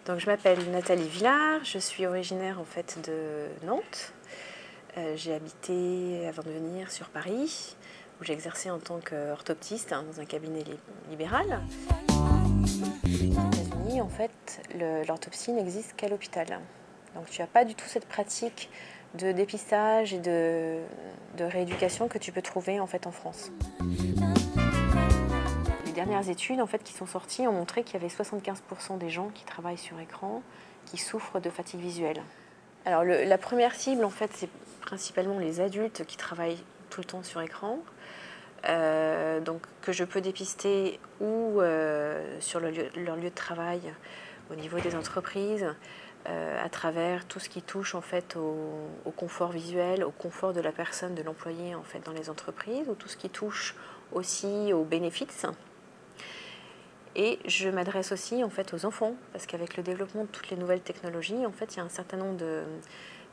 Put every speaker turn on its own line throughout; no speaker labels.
Donc, je m'appelle Nathalie Villard, je suis originaire en fait de Nantes. J'ai habité avant de venir sur Paris, où j'ai exercé en tant qu'orthoptiste dans un cabinet libéral. Aux États-Unis, en fait, l'orthopsie n'existe qu'à l'hôpital. Donc tu n'as pas du tout cette pratique de dépistage et de rééducation que tu peux trouver en fait en France. Les dernières études en fait, qui sont sorties ont montré qu'il y avait 75% des gens qui travaillent sur écran qui souffrent de fatigue visuelle. Alors la première cible en fait, c'est principalement les adultes qui travaillent tout le temps sur écran. Donc que je peux dépister ou sur leur lieu de travail au niveau des entreprises à travers tout ce qui touche en fait au confort visuel, au confort de la personne, de l'employé en fait dans les entreprises, ou tout ce qui touche aussi aux bénéfices. Et je m'adresse aussi en fait aux enfants, parce qu'avec le développement de toutes les nouvelles technologies, en fait, il y a un certain nombre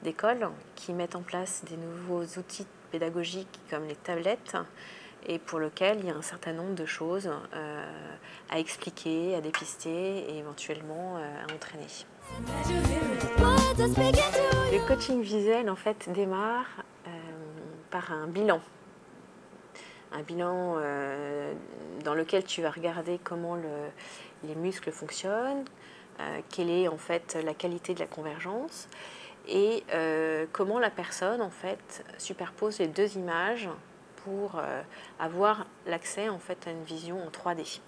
d'écoles qui mettent en place des nouveaux outils pédagogiques comme les tablettes, et pour lequel il y a un certain nombre de choses à expliquer, à dépister et éventuellement à entraîner. Le coaching visuel en fait démarre par un bilan. Un bilan dans lequel tu vas regarder comment les muscles fonctionnent, quelle est en fait la qualité de la convergence et comment la personne en fait superpose les deux images pour avoir l'accès en fait à une vision en 3D.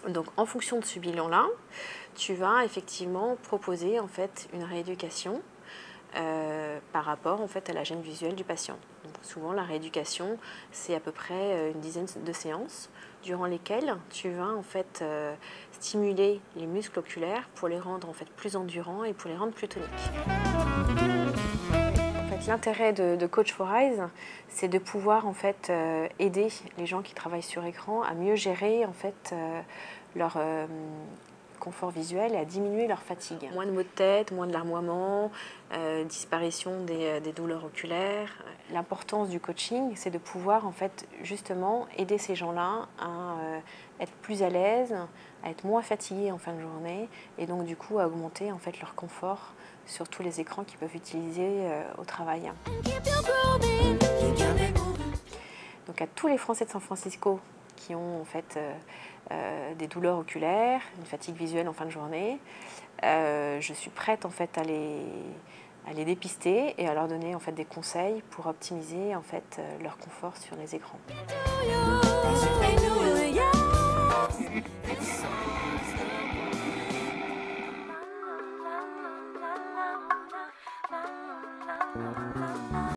Donc en fonction de ce bilan-là, tu vas effectivement proposer en fait une rééducation par rapport en fait à la gêne visuelle du patient. Donc, souvent la rééducation c'est à peu près une dizaine de séances durant lesquelles tu vas en fait stimuler les muscles oculaires pour les rendre en fait plus endurants et pour les rendre plus toniques. En fait, l'intérêt de Coach for Eyes, c'est de pouvoir en fait aider les gens qui travaillent sur écran à mieux gérer en fait leur confort visuel et à diminuer leur fatigue. Moins de maux de tête, moins de larmoiement, disparition des douleurs oculaires. L'importance du coaching, c'est de pouvoir en fait justement aider ces gens-là à être plus à l'aise, à être moins fatigués en fin de journée et donc du coup à augmenter en fait leur confort sur tous les écrans qu'ils peuvent utiliser au travail. Donc à tous les Français de San Francisco qui ont en fait des douleurs oculaires, une fatigue visuelle en fin de journée, je suis prête en fait à les dépister et à leur donner en fait des conseils pour optimiser en fait leur confort sur les écrans.